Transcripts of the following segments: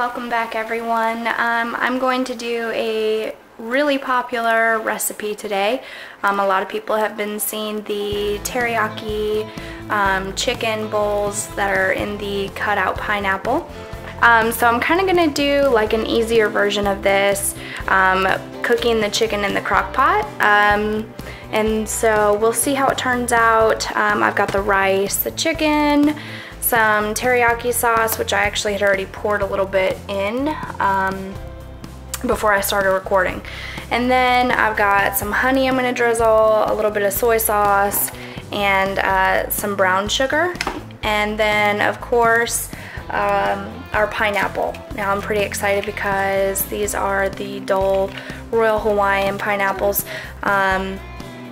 welcome back everyone. I'm going to do a really popular recipe today. A lot of people have been seeing the teriyaki chicken bowls that are in the cutout pineapple. So I'm kind of going to do like an easier version of this, cooking the chicken in the crock pot. And so we'll see how it turns out. I've got the rice, the chicken, some teriyaki sauce, which I actually had already poured a little bit in before I started recording. And then I've got some honey I'm gonna drizzle, a little bit of soy sauce, and some brown sugar. And then of course, our pineapple. Now I'm pretty excited because these are the Dole Royal Hawaiian pineapples.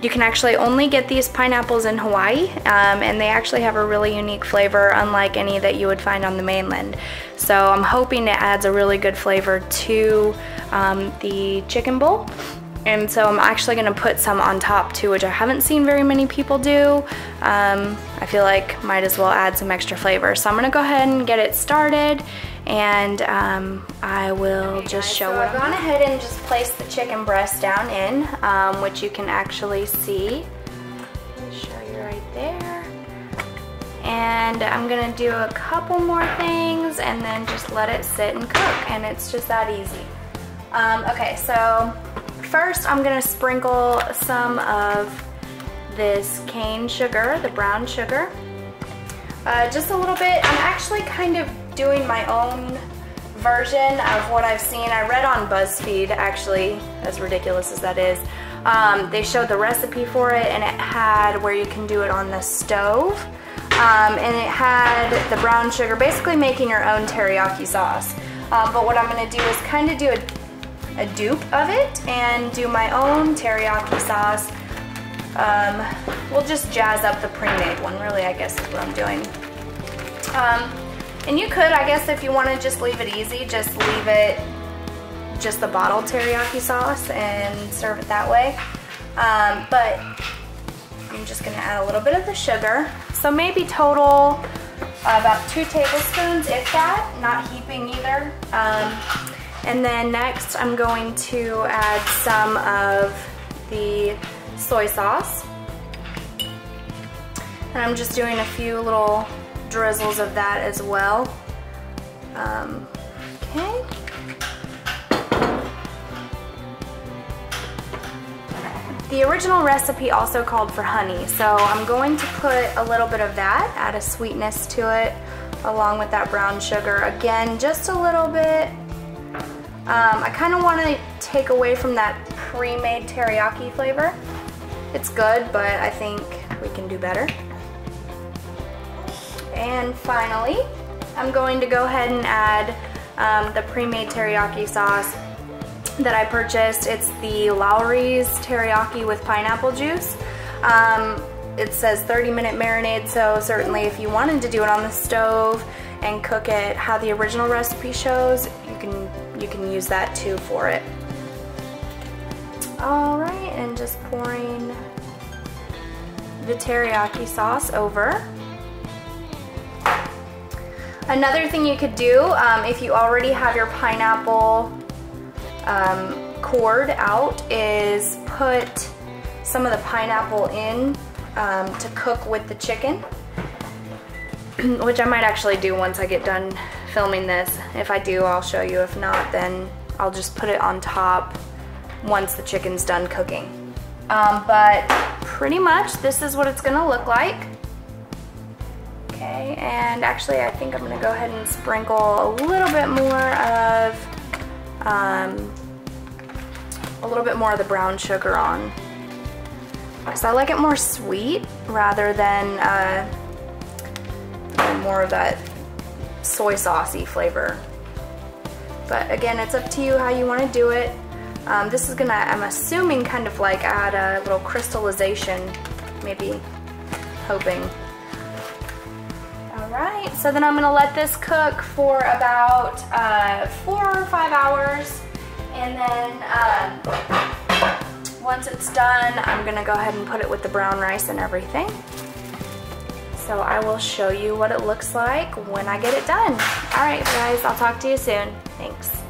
You can actually only get these pineapples in Hawaii, and they actually have a really unique flavor, unlike any that you would find on the mainland. So I'm hoping it adds a really good flavor to the chicken bowl. And so I'm actually gonna put some on top too, which I haven't seen very many people do. I feel like might as well add some extra flavor. So I'm gonna go ahead and get it started, and I will just show what I've gone ahead and just placed the chicken breast down in, which you can actually see. Let me show you right there. And I'm gonna do a couple more things and then just let it sit and cook, and it's just that easy. Okay, so first I'm gonna sprinkle some of this cane sugar, the brown sugar. Just a little bit. I'm actually kind of doing my own version of what I've seen. I read on BuzzFeed, actually, as ridiculous as that is. They showed the recipe for it, and it had where you can do it on the stove. And it had the brown sugar, basically making your own teriyaki sauce. But what I'm gonna do is kind of do a dupe of it and do my own teriyaki sauce. We'll just jazz up the pre-made one, really, I guess is what I'm doing. And you could, I guess, if you want to just leave it easy, just leave it just the bottled teriyaki sauce and serve it that way. But I'm just going to add a little bit of the sugar. So maybe total about 2 tablespoons, if that, not heaping either. And then next I'm going to add some of the soy sauce. And I'm just doing a few little drizzles of that as well. Okay. The original recipe also called for honey, so I'm going to put a little bit of that, add a sweetness to it, along with that brown sugar. Again, just a little bit. I kind of want to take away from that pre-made teriyaki flavor. It's good, but I think we can do better. And finally, I'm going to go ahead and add the pre-made teriyaki sauce that I purchased. It's the Lowry's teriyaki with pineapple juice. It says 30-minute marinade, so certainly if you wanted to do it on the stove and cook it how the original recipe shows, you can use that too for it. Alright, and just pouring the teriyaki sauce over. Another thing you could do, if you already have your pineapple cored out, is put some of the pineapple in to cook with the chicken, which I might actually do once I get done filming this. If I do, I'll show you. If not, then I'll just put it on top once the chicken's done cooking. But pretty much this is what it's gonna look like. Okay, and actually I think I'm gonna go ahead and sprinkle a little bit more of the brown sugar on, because I like it more sweet rather than more of that soy saucy flavor. But again, it's up to you how you want to do it. This is gonna, I'm assuming, kind of like add a little crystallization, maybe, hoping. Alright, so then I'm gonna let this cook for about 4 or 5 hours, and then once it's done, I'm gonna go ahead and put it with the brown rice and everything. So So I will show you what it looks like when I get it done. All right, guys, I'll talk to you soon. Thanks.